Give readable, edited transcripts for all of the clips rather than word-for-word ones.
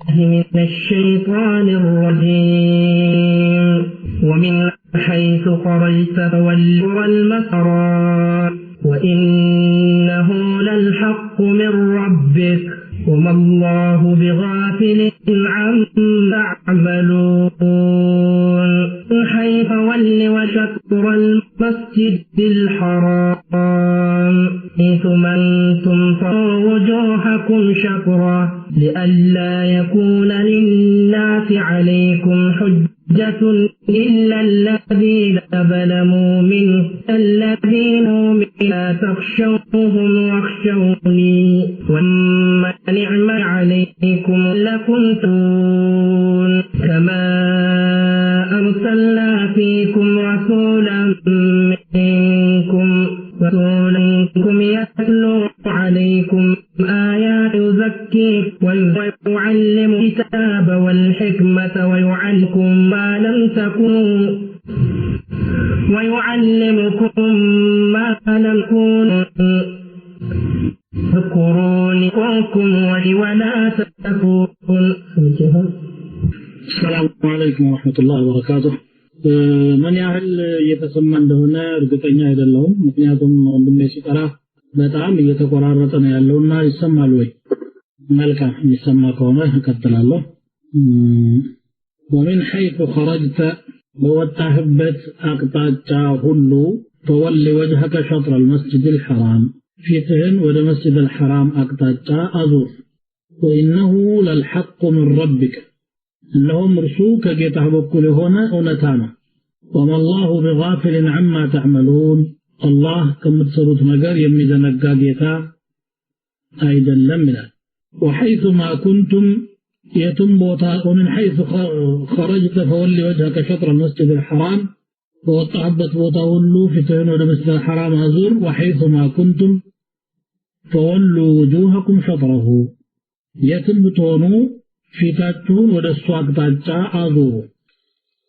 من الشيطان الرجيم ومن حيث خرجت فول المسار وإنه للحق من ربك وما الله بغافل عما تعملون حيث ول وشطر المسجد الحرام ثم أنتم فوجوا وجوهكم شطرة لئلا يكون للناس عليكم حجة إلا الذين ظلموا منهم الذين هم لا تخشوهم واخشوني وما نعم عليكم لكنتم كما أرسلنا فيكم رسولا منكم يتلو عليكم آيات يزكيكم ويعلم الكتاب والحكمة ويعلمكم ما لم تكونوا تذكرونكم ولا تتقون. السلام عليكم ورحمة الله وبركاته. من ያህል እየተሰማ እንደሆነ እርግጠኛ አይደለሁም ምክንያቱም ወንድሜ ሲቀራ በጣም እየተቆራረጠ ነው ያለውና ይሰማል ወይ? መልካም ይሰማ ከሆነ እቀጥላለሁ። ومن حيث خرجت ووتهبت أقطاع ሁሉ فول وجهك شطر المسجد الحرام ፊትህን ወደ መስጂድ الحرام አቅጣጫ አዙር وإنه للحق من ربك إنهم رسول كجيته بكل هنا أونتانا وما الله بغافل عما تعملون الله كم تصرت مجال يميز نجاجيتا أيضا لمنا وحيث ما كنتم يتم بوتا ومن حيث خرجت فولي وجهك شطر المسجد الحرام وطعبت بوتا ولو في تهن المسجد الحرام أزور وحيث ما كنتم فولوا وجوهكم شطره يتم بتونو ፊታችሁን ወደ እሱ አቅጣጫ አዙሩ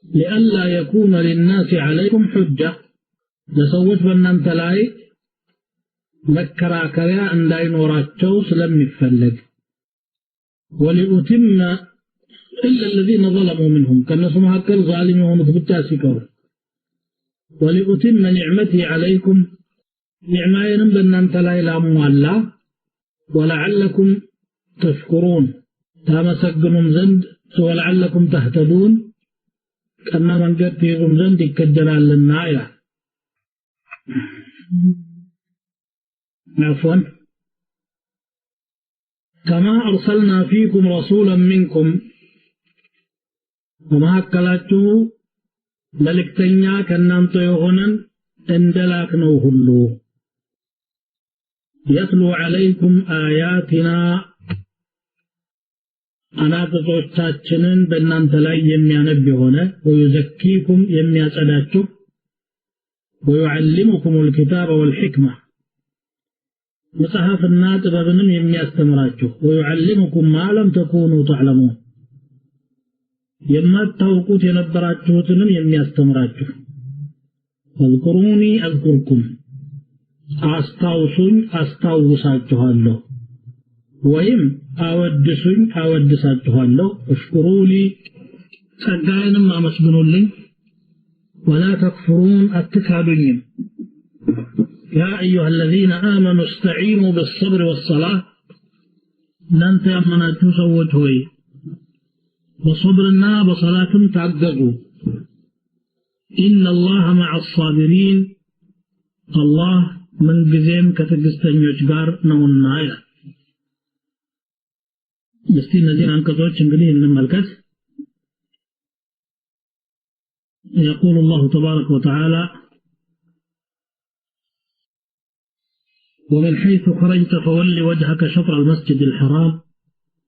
لئلا يكون للناس عليكم حجة ለሰዎች በእናንተ ላይ መከራከሪያ እንዳይኖራቸው ስለሚፈልግ ولأتم إلا الذين ظلموا منهم كناس مهكر ظالم የሆኑት ብቻ ሲቀሩ ولأتم نعمتي عليكم نعمايንም በእናንተ ላይ ላሟላ ولعلكم تشكرون تامسكنهم زند ولعلكم تهتدون كما من قد فيهم زند يكجلال للنايا عفوا كما أرسلنا فيكم رسولا منكم وما هكالاتو ملكتنيا كنانتو يهونا اندلاكنو هلو يتلو عليكم آياتنا አናጥቶቻችንን በእናንተ ላይ የሚያነብ ሆነ ወይዘኪኩም የሚያጸዳችሁ ወይعلمكم الكتاب والحكمة መጽሐፍና ጥበብንም የሚያስተምራችሁ ويعلمكم ما لم تكونوا تعلمون የማታውቁት የነበራችሁትንም የሚያስተምራችሁ اذكروني اذكركم አስታውሱኝ አስታውሳችኋለሁ ወይም አወድሱኝ አወድሳችኋለሁ እሽኩሩሊ ጸጋዬንም አመስግኑልኝ ولا تكفرون أتكادنين يا أيها الذين آمنوا استعينوا بالصبر والصلاة لن تأمناتوا سوتوي بصبرنا بصلاة تعققوا إن الله مع الصابرين الله من قزيم كتقستن يجبار نونا إلى እስቲ እነዚህን አንቀጾች እንግዲህ እንመልከት يقول الله تبارك وتعالى ومن حيث خرجت فول وجهك شطر المسجد الحرام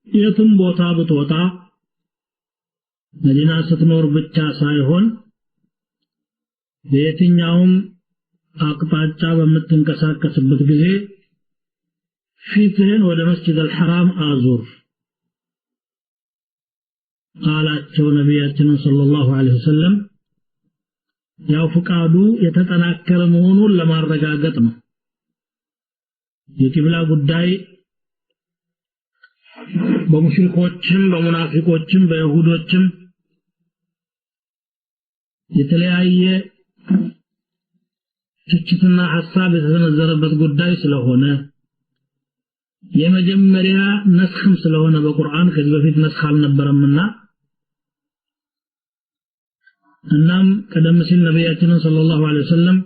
يتم بوتا بتوتا مدينة ستنور ብቻ ሳይሆን በየትኛውም አቅጣጫ በምትንቀሳቀስበት ጊዜ ፊትህን ወደ መስጂድ الحرام አዙር አላቸው ነብያችን ሰለላሁ ዐለይሂ ወሰለም ያው ፍቃዱ የተጠናከረ መሆኑን ለማረጋገጥ ነው የቂብላ ጉዳይ በሙሽሪኮችም በሙናፊቆችም በይሁዶችም የተለያየ ትችትና ሐሳብ የተሰነዘረበት ጉዳይ ስለሆነ የመጀመሪያ ነስኽም ስለሆነ በቁርአን ከዚህ በፊት ነስኽ አልነበረምና እናም ቀደም ሲል ነብያችን ሰለላሁ ዐለይሂ ወሰለም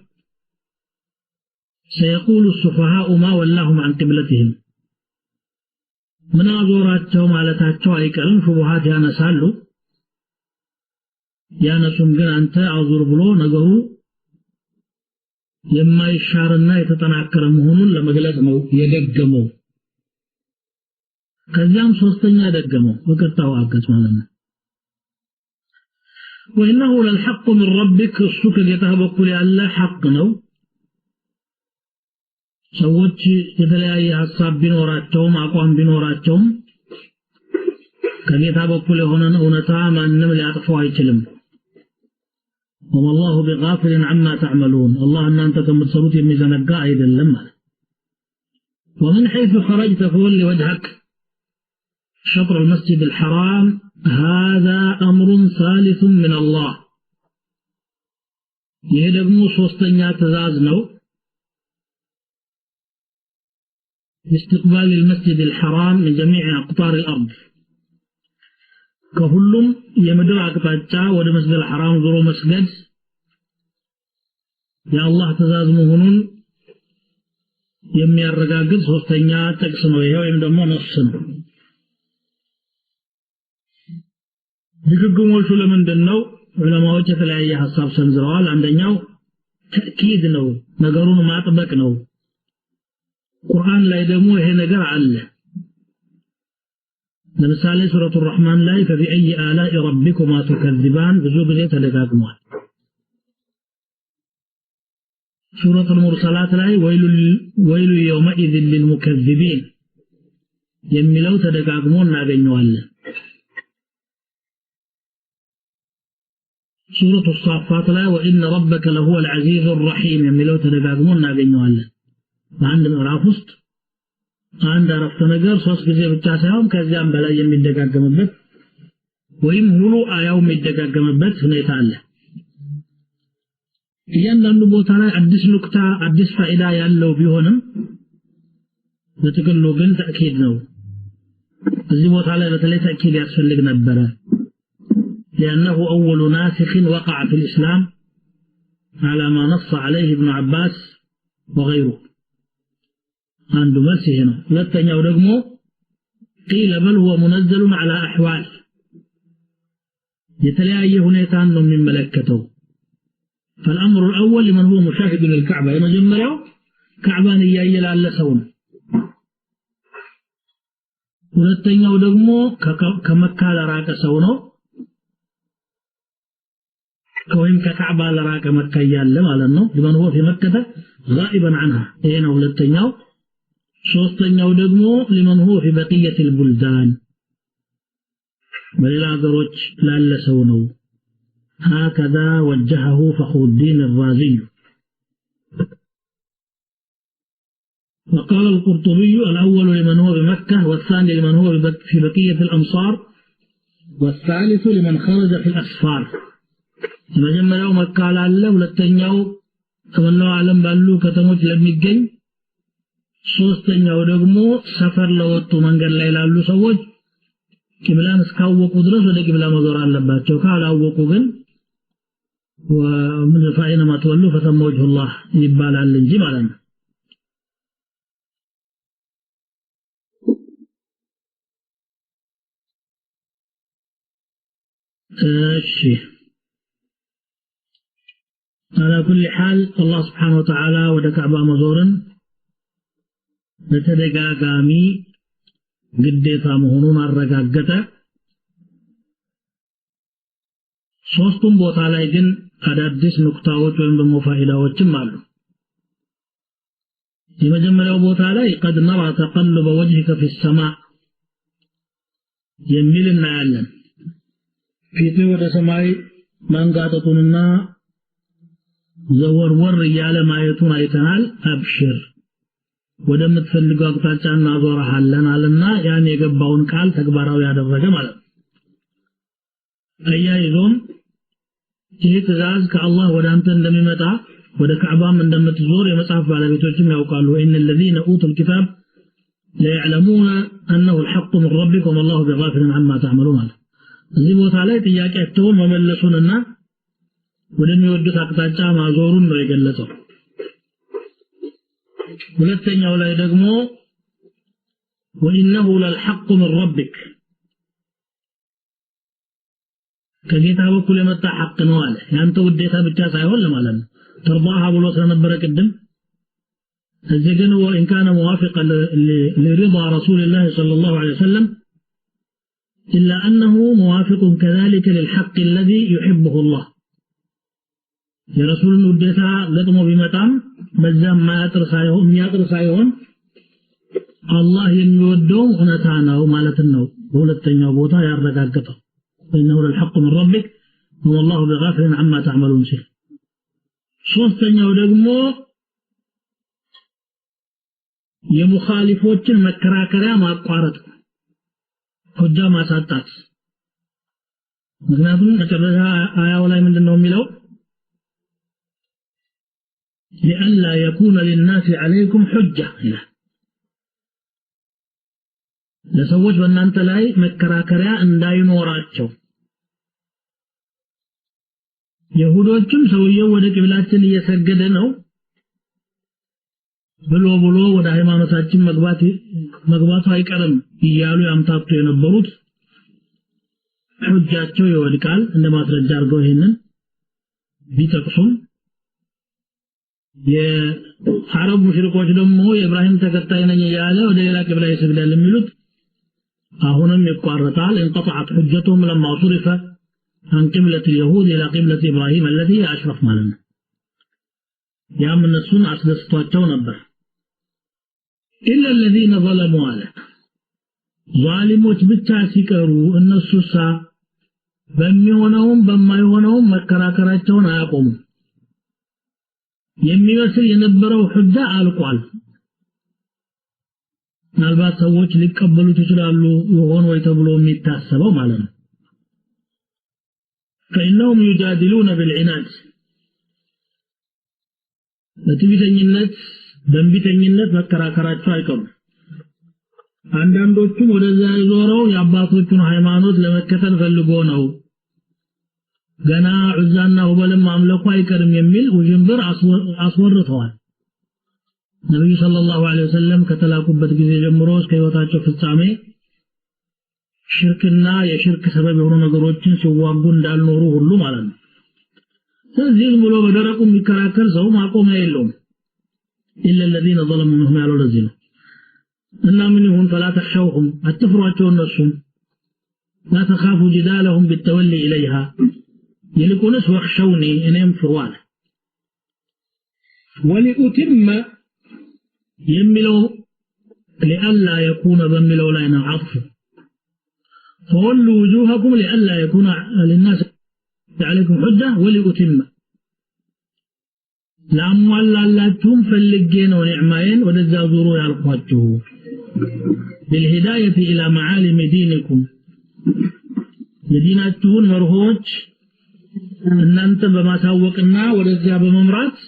سيقول السفهاء ما ولاهم عن قبلتهم من አዞራቸው ማለታቸው አይቀርም ሹብሃት ያነሳሉ ያነሱም ግን አንተ አዙር ብሎ ነገሩ የማይሻርና የተጠናከረ መሆኑን ለመግለጽ ነው የደገመው ከዛም ሶስተኛ ደገመው በቀጣው አቀጽ ማለት ነው وانه للحق من ربك السك ጌታህ በኩል ያለ ሐቅ ነው ሰዎች የተለያየ ሐሳብ ቢኖራቸውም አቋም ቢኖራቸውም ከጌታ በኩል የሆነን እውነታ ማንንም ሊያጥፈው አይችልም والله بغافل عما تعملون الله እናንተ ከምትሰሩት የሚዘነጋ አይደለም ማለት ومن حيث خرجت فول وجهك شطر المسجد الحرام هذا امر ثالث من الله ይሄ ደግሞ ሶስተኛ ትእዛዝ ነው استقبال المسجد الحرام من جميع أقطار الأرض كهلم يمدر أقطاعا ወደ مسجد الحرام ዞሮ መስገድ የአላህ ትእዛዝ መሆኑን የሚያረጋግጥ ሶስተኛ ጥቅስ ነው ይሄ ወይም ደግሞ ነፍስ ነው ድግግሞቹ ለምንድነው ዑለማዎች የተለያየ ሐሳብ ሰንዝረዋል አንደኛው ተእኪድ ነው ነገሩን ማጥበቅ ነው ቁርአን ላይ ደግሞ ይሄ ነገር አለ ለምሳሌ ሱረቱ الرحمن ላይ فبأي آلاء ربكما تكذبان ብዙ ጊዜ ተደጋግሟል ሱረቱ المرسلات ላይ ወይሉ يومئذ للمكذبين የሚለው ተደጋግሞ እናገኘዋለን ሱረቱ الصافات ላይ وإن ربك لهو العزيز الرحيم የሚለው ተደጋግሞ እናገኘዋለን በአንድ ምዕራፍ ውስጥ አንድ አረፍተ ነገር ሶስት ጊዜ ብቻ ሳይሆን ከዚያም በላይ የሚደጋገምበት ወይም ሙሉ አያው የሚደጋገምበት ሁኔታ አለ እያንዳንዱ ቦታ ላይ አዲስ ኑክታ አዲስ ፋይዳ ያለው ቢሆንም በጥቅሉ ግን ተእኪድ ነው እዚህ ቦታ ላይ በተለይ ተእኪድ ያስፈልግ ነበር لأنه أول ناسخ وقع في الإسلام على ما نص عليه ابن عباس وغيره አንዱ መልስ ይሄ ነው ሁለተኛው ደግሞ قيل بل هو منزل على احوال የተለያየ ሁኔታን ነው የሚመለከተው فالامر الاول لمن هو مشاهد للكعبه የመጀመሪያው ካዕባን ያያያለ ሰው ነው ሁለተኛው ደግሞ ከመካ ለራቀ ሰው ነው ወይም ከካዕባ ለራቀ መካ ያለ ማለት ነው لمن هو في مكه غائبا عنها ይሄ ነው ሁለተኛው ሶስተኛው ደግሞ لمن هو في بقيه البلدان በሌላ ሀገሮች ላለ ሰው ነው هكذا وجهه فخر الدين الرازي وقال القرطبي الأول لمن هو بمكة والثاني لمن هو في بقية الأمصار والثالث لمن خرج في الأسفار መጀመሪያው መካ ላለ ሁለተኛው ከመላው ዓለም ባሉ ከተሞች ለሚገኝ ሶስተኛው ደግሞ ሰፈር ለወጡ መንገድ ላይ ላሉ ሰዎች ቂብላን እስካወቁ ድረስ ወደ ቂብላ መዞር አለባቸው ካላወቁ ግን ومن فاينما تولوا فتم وجه الله ይባላል እንጂ ማለት ነው እሺ على كل حال الله سبحانه وتعالى ወደ ካዕባ መዞርን በተደጋጋሚ ግዴታ መሆኑን አረጋገጠ ሶስቱም ቦታ ላይ ግን አዳዲስ ንቁጣዎች ወይም ደግሞ ፋይዳዎችም አሉ የመጀመሪያው ቦታ ላይ قد نرى تقلب وجهك في السماء የሚል እናያለን ፊቱ ወደ ሰማይ መንጋጠቱንና ዘወርወር ያለ ማየቱን አይተናል አብሽር ወደምትፈልገው አቅጣጫ እናዞርሃለን አለና ያን የገባውን ቃል ተግባራዊ ያደረገ ማለት ነው። አያይዞም ይህ ትእዛዝ ከአላህ ወደ አንተ እንደሚመጣ ወደ ካዕባም እንደምትዞር የመጽሐፍ ባለቤቶችም ያውቃሉ። ኢነ الذين اوتوا الكتاب لا يعلمون انه الحق من ربكم والله بغافل عما تعملون። እዚህ ቦታ ላይ ጥያቄያቸውን መመለሱንና ወደሚወዱት አቅጣጫ ማዞሩን ነው የገለጸው። ሁለተኛው ላይ ደግሞ وانه للحق من ربك ከጌታ በኩል የመጣ ሐቅ ነው አለ። ያንተ ውዴታ ብቻ ሳይሆን ለማለት ነው። ተርባህ ብሎ ስለነበረ ቅድም እዚህ ግን وإن كان موافقا لرضا رسول الله صلى الله عليه وسلم إلا أنه موافق كذلك للحق الذي يحبه الله. يا رسول ውዴታ ገጥሞ ቢመጣም በዛም የሚያጥር ሳይሆን አላህ የሚወደው እውነታ ነው ማለት ነው። በሁለተኛው ቦታ ያረጋግጠው إنه للحق من ربك والله بغافل عما تعملون شيء. ሶስተኛው ደግሞ የሙኻሊፎችን መከራከሪያ ማቋረጥ ሁጃ ማሳጣት። ምክንያቱም መጨረሻ አያው ላይ ምንድነው የሚለው لئلا يكون للناس عليكم حجة ይላል። ለሰዎች በእናንተ ላይ መከራከሪያ እንዳይኖራቸው። ይሁዶችም ሰውየው ወደ ቂብላችን እየሰገደ ነው ብሎ ወደ ሃይማኖታችን መግባቱ አይቀርም እያሉ ያምታቱ የነበሩት ሁጃቸው ይወድቃል እንደ ማስረጃ አድርገው ይሄንን ቢጠቅሱም የአረብ ሙሽሪኮች ደግሞ የኢብራሂም ተከታይ ነኝ እያለ ወደ ሌላ ቂብላ ይሰግዳል የሚሉት አሁንም ይቋረጣል። انقطعت حجتهم لما صرف عن قبلة اليهود إلى قبلة إبراهيم التي هي أشرف مالنا. يا من السنة أسدستوا نبر إلا الذين ظلموا على ظالموا بتا سكروا أن السوسة بميونهم بما يونهم مكراكراتهم أقوم የሚመስል የነበረው ሁጃ አልቋል። ምናልባት ሰዎች ሊቀበሉት ይችላሉ ይሆን ወይ ተብሎ የሚታሰበው ማለት ነው። فإنهم يجادلون بالعناد በትዕቢተኝነት በእንቢተኝነት መከራከራቸው አይቀርም። አንዳንዶቹም ወደዛ ይዞረው የአባቶቹን ሃይማኖት ለመከተል ፈልጎ ነው ገና ዑዛና ወበለም ማምለኩ አይቀርም የሚል ውዥንብር አስወርተዋል። ነብዩ ሰለላሁ ዐለይሂ ወሰለም ከተላኩበት ጊዜ ጀምሮ እስከ ህይወታቸው ፍጻሜ ሽርክና የሽርክ ሰበብ የሆኑ ነገሮችን ሲዋጉ እንዳልኖሩ ሁሉ ማለት ነው። ስለዚህ ብሎ በደረቁ የሚከራከር ሰው ማቆሚያ የለውም። إلا الذين ظلموا منهم ያለው ለዚህ ነው። እና ምን ይሁን فلا تخشوهم አትፍሯቸው እነሱም لا تخافوا جدالهم بالتولي إليها ይልቁንስ ወخشوني እኔም ፍሯል። ولأتم የሚለው لئلا يكون በሚለው ላይ ነው عطف فولوا وجوهكم لئلا يكون للناس عليكم حجة ولأتم ላሟላላችሁም ፈልጌ ነው ኒዕማዬን ወደዛ ዙሩ ያልኳችሁ بالهداية إلى معالم دينكم የዲናችሁን መርሆች እናንተ በማሳወቅና ወደዛ በመምራት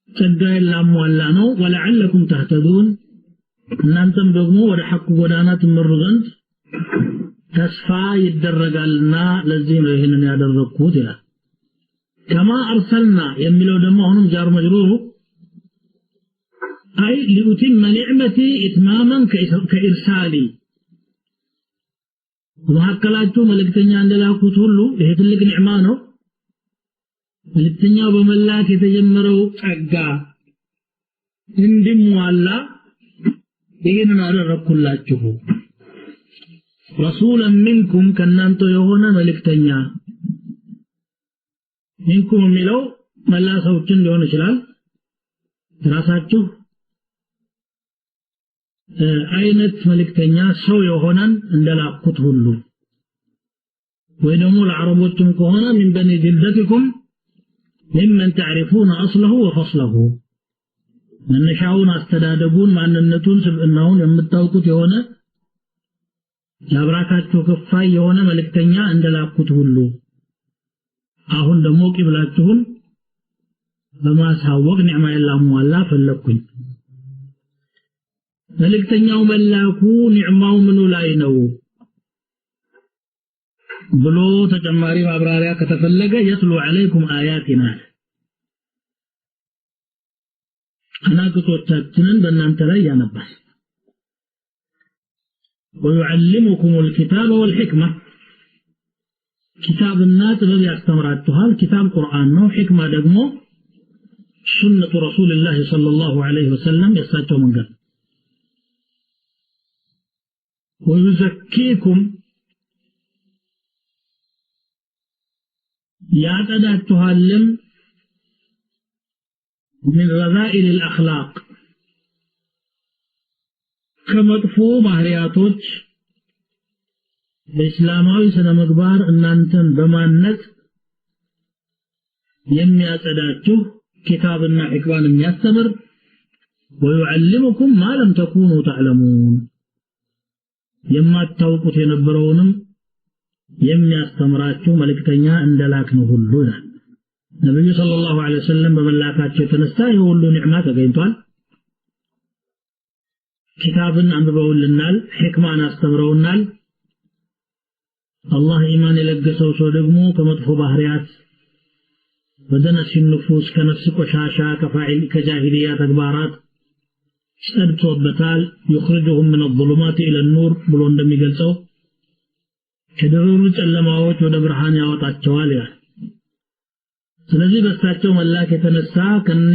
ጸጋዬን ላሟላ ነው ولعلكم تهتدون እናንተም ደግሞ ወደ ሐቅ ጎዳና ትመሩ ዘንድ ተስፋ ይደረጋልና ለዚህ ነው ይሄንን ያደረኩት ይላል። كما أرسلنا يملو دمهم جار مجرور أي لأتم نعمتي إتماما كإرسالي وهكذا ملكتني عند الله كتولو هي تلك نعمانه ملكتني وبملاك يتجمروا أقا اندموا الله إينا نرى كلاتكم رسولا منكم كنانتو يهونا ملكتني منكم የሚለው መላ ሰዎችን ሊሆን ይችላል። ራሳችሁ አይነት መልእክተኛ ሰው የሆነን እንደላኩት ሁሉ ወይ ደግሞ ለአረቦችም ከሆነ من بني جلدتكم ممن تعرفون أصله وفصله መነሻውን አስተዳደጉን ማንነቱን ስብዕናውን የምታውቁት የሆነ ያብራካችሁ ከፋይ የሆነ መልእክተኛ እንደላኩት ሁሉ አሁን ደግሞ ቂብላችሁን በማሳወቅ ኒዕማ ያላሟላ ፈለኩኝ መልእክተኛው መላኩ ኒዕማው ምኑ ላይ ነው ብሎ ተጨማሪ ማብራሪያ ከተፈለገ يتلو عليكم آياتنا አናቅጾቻችንን በእናንተ ላይ ያነባል ويعلمكم الكتاب والحكمة كتابنا ጥበብ ያስተምራችኋል كتاب ቁርአን ነው حكمة ደግሞ سنة رسول الله صلى الله عليه وسلم የሳቸው መንገድ ويزكيكم ያጸዳችኋልም من رذائل الأخلاق ከመጥፎ ባህሪያቶች በእስላማዊ ስነ ምግባር እናንተን በማነጽ የሚያጸዳችሁ ኪታብና ሕክማን የሚያስተምር ويعلمكم ما لم تكونوا تعلمون የማታውቁት የነበረውንም የሚያስተምራችሁ መልእክተኛ እንደላክነው ሁሉ ይላል ነብዩ ሰለላሁ ዐለይሂ ወሰለም በመላካቸው የተነሳ የሁሉ ኒዕማ ተገኝቷል ኪታብን አንብበውልናል ሕክማን አስተምረውናል አላህ ኢማን የለገሰው ሰው ደግሞ ከመጥፎ ባህሪያት በደነስ ንፉስ ከነፍስ ቆሻሻ ከፋዒል ከጃሂልያ ተግባራት ጸድቶበታል يخرجهم من الظلمات الى النور ብሎ እንደሚገልጸው ከደረሩ ጨለማዎች ወደ ብርሃን ያወጣቸዋል ይላል ስለዚህ በእሳቸው መላክ የተነሳ ከነ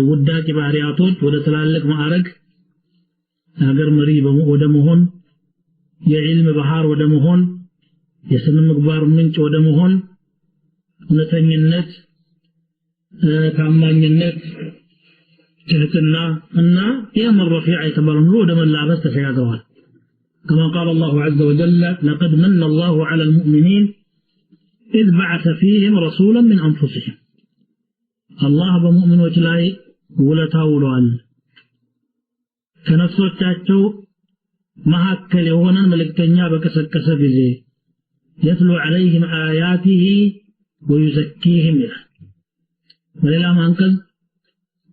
ውዳቂ ባህሪያቶች ወደ ተላልቅ ማዕረግ ሀገር መሪ ወደ መሆን የዒልም ባህር ወደ መሆን የስነ ምግባር ምንጭ ወደ መሆን እውነተኝነት ታማኝነት ትህትና እና የመር ረፊዓ የተባሉን ወደ መላበስ ተሸጋግረዋል كما قال الله عز وجل لقد من الله على المؤمنين إذ بعث فيهم رسولا من أنفسهم الله بمؤمن وجلاي ولتاولوال كنفسوቻቸው መሐከል የሆነ መልእክተኛ በከሰከሰ ጊዜ يتلو عليهم آياته ويزكيهم ولله منقذ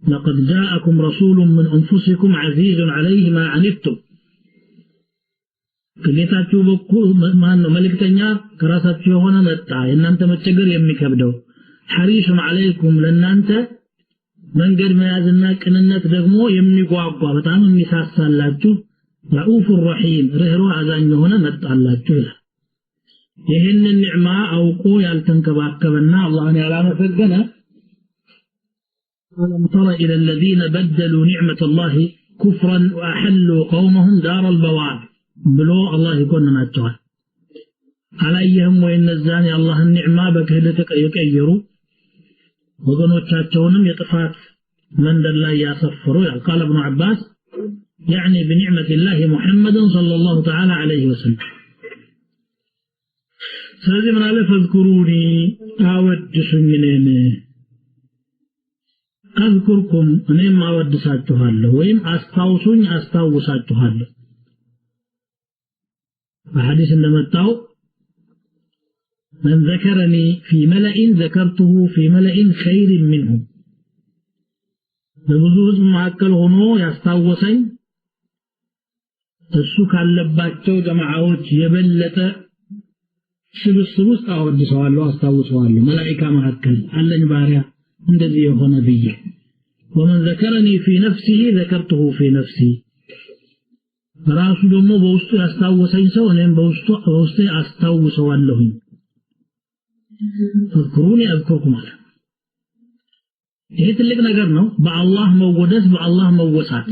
لقد جاءكم رسول من أنفسكم عزيز عليه ما عنتم ከጌታችሁ በኩል ማን ነው መልእክተኛ ከራሳችሁ የሆነ መጣ የናንተ መቸገር የሚከብደው ሐሪሱን አለይኩም ለናንተ መንገድ መያዝና ቅንነት ደግሞ የሚጓጓ በጣም የሚሳሳላችሁ ረኡፍ ረሂም ርህሩህ አዛኝ የሆነ መጣላችሁ ይሄንን ኒዕማ አውቆ ያልተንከባከበና አላህን ያላመሰገነ ألم تر إلى الذين بدلوا نعمة الله كفرا وأحلوا قومهم دار البوار بلو الله يكون ناتوال عليهم وإن الزاني الله النعمة بكهلتك يكيروا وظنوشاتونم يطفات من دل الله يصفروا قال ابن عباس يعني بنعمة الله محمد صلى الله تعالى عليه وسلم سلازي من على فاذكروني أودسنين أذكركم أنهم أودساتها له وإن أستوصوني أستوصاتها له وحديث لما اتعو من ذكرني في ملأ ذكرته في ملأ خير منه ببزوز معكل هنو يستوصين السوك اللباتشو جماعوت يبلت سبس أودسوا له أستوصوا له ملائكة معكل على نباريا እንደዚህ የሆነ ብዬ ومن ذكرني في نفسه ذكرته في نفسي ራሱ ደግሞ በውስጡ ያስታወሰኝ ሰው እኔም በውስጡ አስታውሰዋለሁኝ فذكروني أذكركم ማለት ይሄ ትልቅ ነገር ነው በአላህ መወደስ በአላህ መወሳት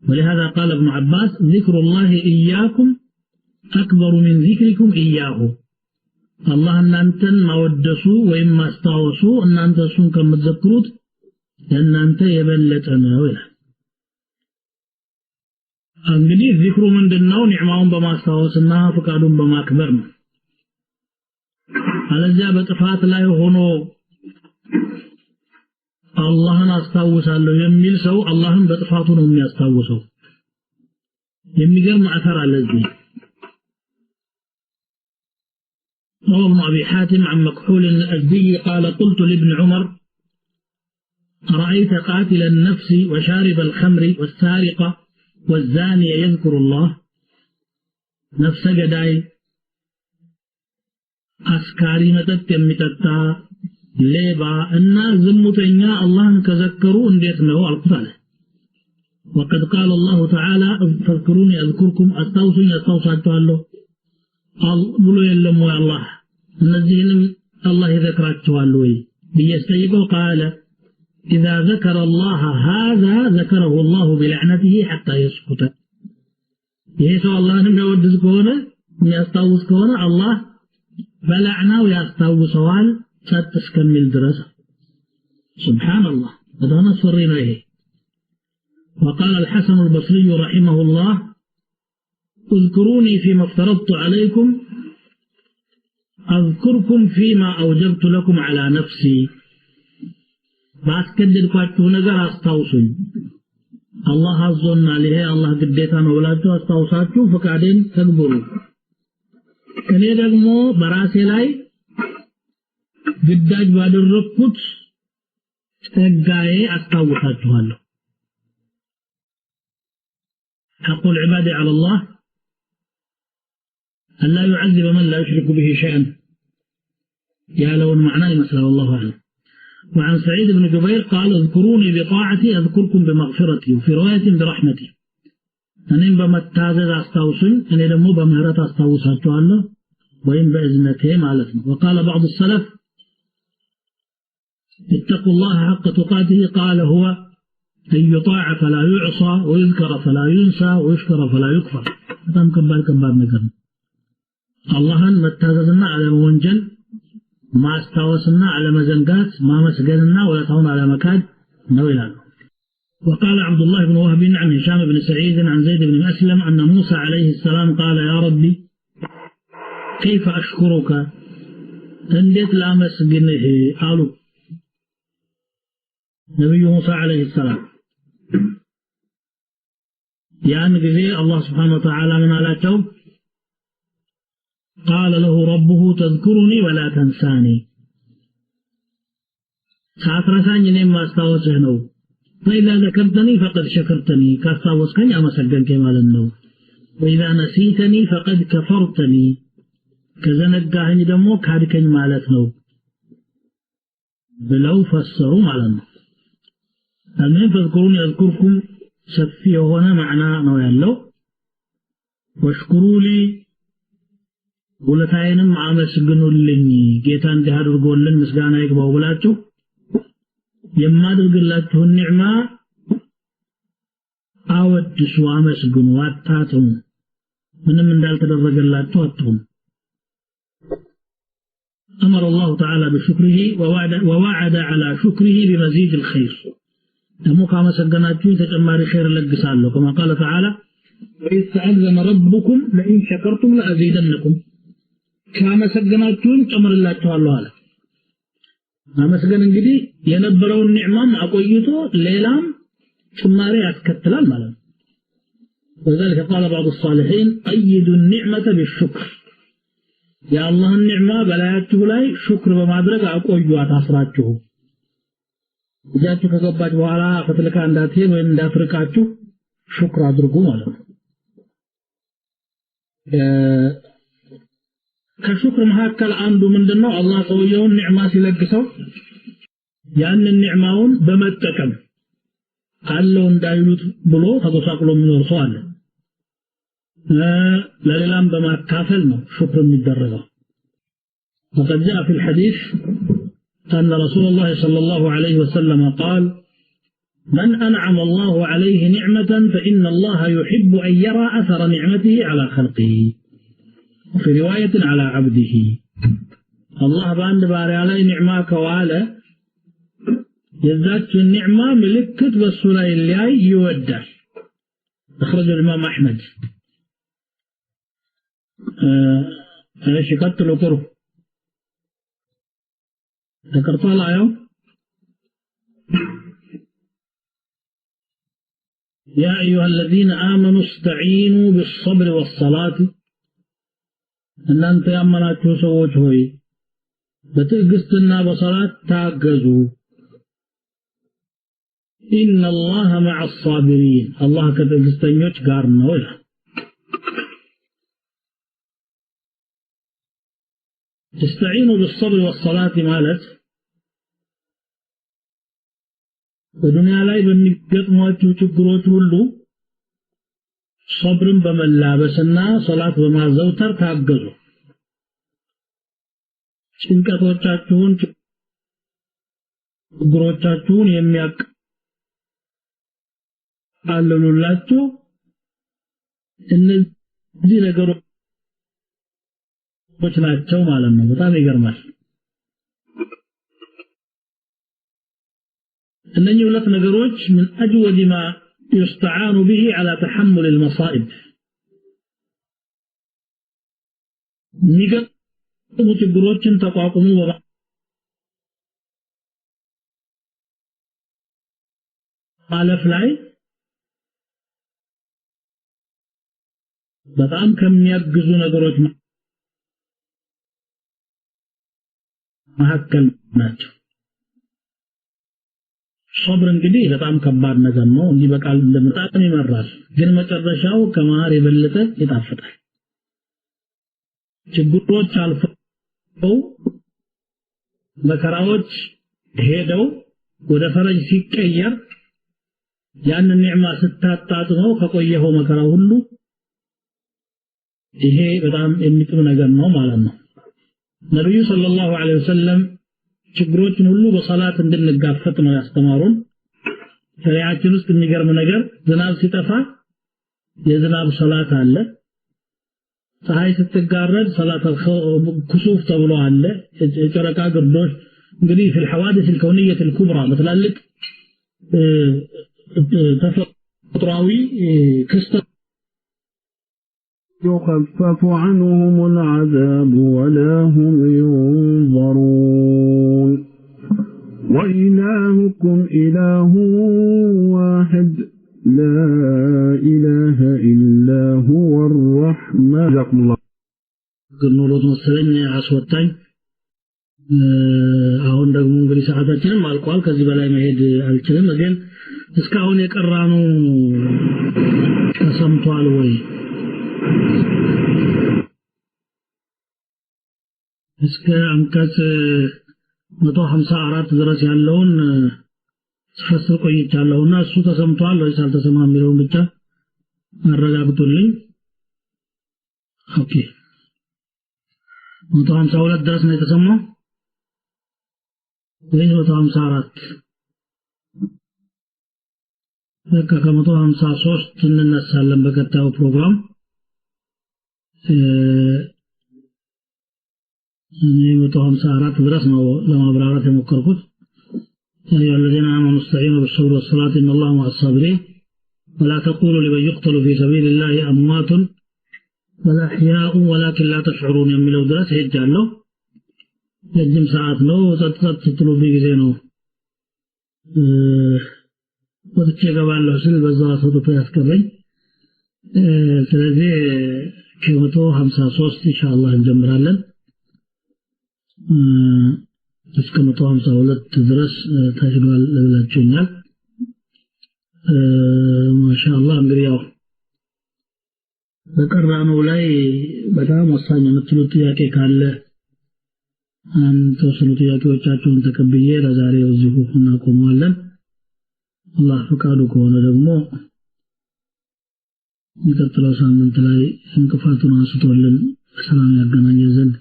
ولهذا قال ابن عباس ذكر الله إياكم أكبر من ذكركم إياه الله እናንተን ማወደሱ ወይም ማስታወሱ እናንተ እሱን ከምትዘክሩት ለእናንተ የበለጠ ነው ይላል እንግዲህ ዚክሩ ምንድነው ኒዕማውን በማስታወስና ፍቃዱን በማክበር ነው አለዚያ በጥፋት ላይ ሆኖ አላህን አስታውሳለሁ የሚል ሰው አላህን በጥፋቱ ነው የሚያስታውሰው የሚገርም አثر አለ እዚህ روى أبي حاتم عن مكحول الأزدي قال قلت لابن عمر أرأيت قاتل النفس وشارب الخمر والسارق والزاني يذكر الله نفس جداي أسكاري متت يمتتا ليبا أن زمتنا الله كذكروا انديتنا القتالة وقد قال الله تعالى فاذكروني أذكركم أستوصني أستوصاتها له قالوا يلموا يا الله الذين الله ذكرتها له بيستيقوا قال إذا ذكر الله هذا ذكره الله بلعنته حتى يسكت يسوع الله نمنا ودزكونا يستوصكونا الله بلعنا ويستوصوال ستسكمل دراسة سبحان الله هذا نصرنا إيه وقال الحسن البصري رحمه الله اذكروني فيما افترضت عليكم أذكركم فيما أوجبت لكم على نفسي باسكدل قاتو نجر أستوصي الله أظن عليه الله قديتان أولادته أستوصاتو فقعدين تكبروا كني دقمو براسي لاي قداج بادرقوت تقاي أستوصاتو هلو حق العباد على الله أن لا يعذب من لا يشرك به شيئا يا لو معناه مثلا والله أعلم وعن سعيد بن جبير قال اذكروني بطاعتي أذكركم بمغفرتي وفي رواية برحمتي أنا بمتازز أستوصل أنا لمو بمهرة أستوصلت الله وإن بإذنته مالتنا وقال بعض السلف اتقوا الله حق تقاته قال هو أن يطاع فلا يعصى ويذكر فلا ينسى ويشكر فلا يكفر هذا مكبال نقرن اللهن متاززنا على منجل ما استوصلنا على مزنقات ما مسجدنا ولا تعون على مكاد نويلان وقال عبد الله بن وهب عن هشام بن سعيد عن زيد بن أسلم أن موسى عليه السلام قال يا ربي كيف أشكرك انديت لا مسجنه قالوا نبي موسى عليه السلام يعني بذي الله سبحانه وتعالى من على توب قال له ربه تذكرني ولا تنساني ساترساني نما استوصه نو فإذا ذكرتني فقد شكرتني كاستوصكني أما سجنك مالا نو وإذا نسيتني فقد كفرتني كزنقاهني دمو كادكني مالت نو بلو فسروا مالا نو المهم فاذكروني أذكركم سفيه هنا معنى نو يالو واشكروا لي ሁለታዬንም አመስግኑልኝ ጌታ እንዲህ አድርጎልን ምስጋና ይግባው ብላችሁ የማድርግላችሁን ኒዕማ አወድሱ አመስግኑ አታጥሙ ምንም እንዳልተደረገላችሁ አትሁን أمر الله تعالى بشكره ووعد على شكره بمزيد الخير دمو كما سجناتكم تجماري خير لقسالو كما قال تعالى وإذ تأذن ربكم لئن شكرتم لأزيدنكم كما سجناتكم تمر الله تعالى على ما سجن እንግዲህ የነበረውን ኒዕማም አቆይቶ ሌላም ጭማሪ ያስከትላል ማለት ነው وذلك قال بعض الصالحين أيدوا النعمة بالشكر يا الله النعمة بلاياته ላይ شكر በማድረግ አቆዩት አስራችሁ እጃችሁ ከገባች በኋላ ፈትልካ እንዳትሄድ ወይ እንዳትርቃችሁ شكر አድርጉ ማለት ነው ከሹክር መካከል አንዱ ምንድነው አላህ ሰውየውን ኒዕማ ሲለግሰው ያንን ኒዕማውን በመጠቀም አለው እንዳይሉት ብሎ ተጎሳቅሎ የሚኖር ሰው አለ ለሌላም በማካፈል ነው ሹክር የሚደረገው وقد جاء في الحديث أن رسول الله صلى الله عليه وسلم قال من أنعم الله عليه نعمة فإن الله يحب أن يرى أثر نعمته على خلقه في رواية على عبده الله باند باري علي نعمة كوالا يزداد النعمة ملكت بالصلاة اللي يودع أخرج الإمام أحمد ايش قتلوا قرب ذكرت الله يوم يا أيها الذين آمنوا استعينوا بالصبر والصلاة أن أنت يأمناتكو سووش هوي بتقستنا بصلاة تاقزوا إن الله مع الصابرين الله كتقستنيوش قارنا ولا استعينوا بالصبر والصلاة مالت በዱንያ ላይ በሚገጥሟችሁ ችግሮች ሁሉ ሶብርን በመላበስና ሶላት በማዘውተር ታገዙ ጭንቀቶቻችሁን ችግሮቻችሁን የሚያቃልሉላችሁ እነዚህ ነገሮች ናቸው ማለት ነው በጣም ይገርማል እነኚህ ሁለት ነገሮች من اجود ما يستعان به على تحمل المصائب የሚገጥሙ ችግሮችን ተቋቁሞ ማለፍ ላይ በጣም ከሚያግዙ ነገሮች መካከል ናቸው ሶብር እንግዲህ በጣም ከባድ ነገር ነው እንዲህ በቃል እንደምጣም ይመራል ግን መጨረሻው ከማር የበለጠ ይጣፍጣል ችግሮች አልፈው መከራዎች ሄደው ወደ ፈረጅ ሲቀየር ያን ኒዕማ ስታጣጥመው ከቆየው መከራ ሁሉ ይሄ በጣም የሚጥም ነገር ነው ማለት ነው ነብዩ ሰለላሁ ዐለይሂ ወሰለም ችግሮችን ሁሉ በሶላት እንድንጋፈጥ ነው ያስተማሩን ሸሪዓችን ውስጥ የሚገርም ነገር ዝናብ ሲጠፋ የዝናብ ሶላት አለ ፀሐይ ስትጋረድ ሶላት ኩሱፍ ተብሎ አለ የጨረቃ ግርዶሽ እንግዲህ في الحوادث الكونية الكبرى متلالك ተፈጥሯዊ ክስተት يخفف عنهم العذاب ولا هم ينظرون وإلهكم إله واحد لا إله إلا هو الرحمن جزاكم الله ግኑሮት መሰለኝ አስወጣኝ አሁን ደግሞ እንግዲህ ሰዓታችንም አልቋል ከዚህ በላይ መሄድ አልችልም ግን እስካሁን የቀራኑ ተሰምቷል ወይ እስከ አንቀጽ 154 ድረስ ያለውን ስፈስር ቆይቻለሁና እሱ ተሰምቷል ወይስ አልተሰማም የሚለውን ብቻ አረጋግጡልኝ ኦኬ 152 ድረስ ነው የተሰማው ወይስ 154 በቃ ከ153 እንነሳለን በቀጣዩ ፕሮግራም እኔ 154 ድረስ ነው ለማብራራት የሞከርኩት يا الذين آمنوا استعينوا بالصبر والصلاة إن الله مع الصابرين ولا تقولوا لمن يقتل في سبيل الله أموات بل أحياء ولكن لا تشعرون የሚለው ድረስ ሄጃለሁ ለጅም ሰዓት ነው ተጥተጥሉ ቢጊዜ ነው ወጥቼ ገባለሁ ስል በዛው አሰጥቶ ያስቀረኝ ስለዚህ ከ153 ኢንሻአላህ እንጀምራለን እስከ 152 ድረስ ታጅሏል ለብላችሁኛል ማሻአላህ እንግዲህ ያው በቀራነው ላይ በጣም ወሳኝ የምትሉት ጥያቄ ካለ አንተ ወሰኑ ጥያቄዎቻችሁን ተቀብዬ ለዛሬው እዚሁ እናቆማለን አላህ ፈቃዱ ከሆነ ደግሞ የሚቀጥለው ሳምንት ላይ እንቅፋቱን አንስቶልን በሰላም ያገናኘን ዘንድ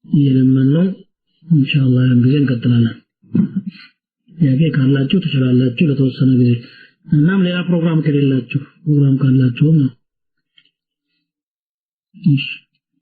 እየለመነው ኢንሻአላህ እንግዲህ እንቀጥላለን ያጌ ካላችሁ ትችላላችሁ ለተወሰነ ጊዜ እናም ሌላ ፕሮግራም ከሌላችሁ ፕሮግራም ካላችሁ ነው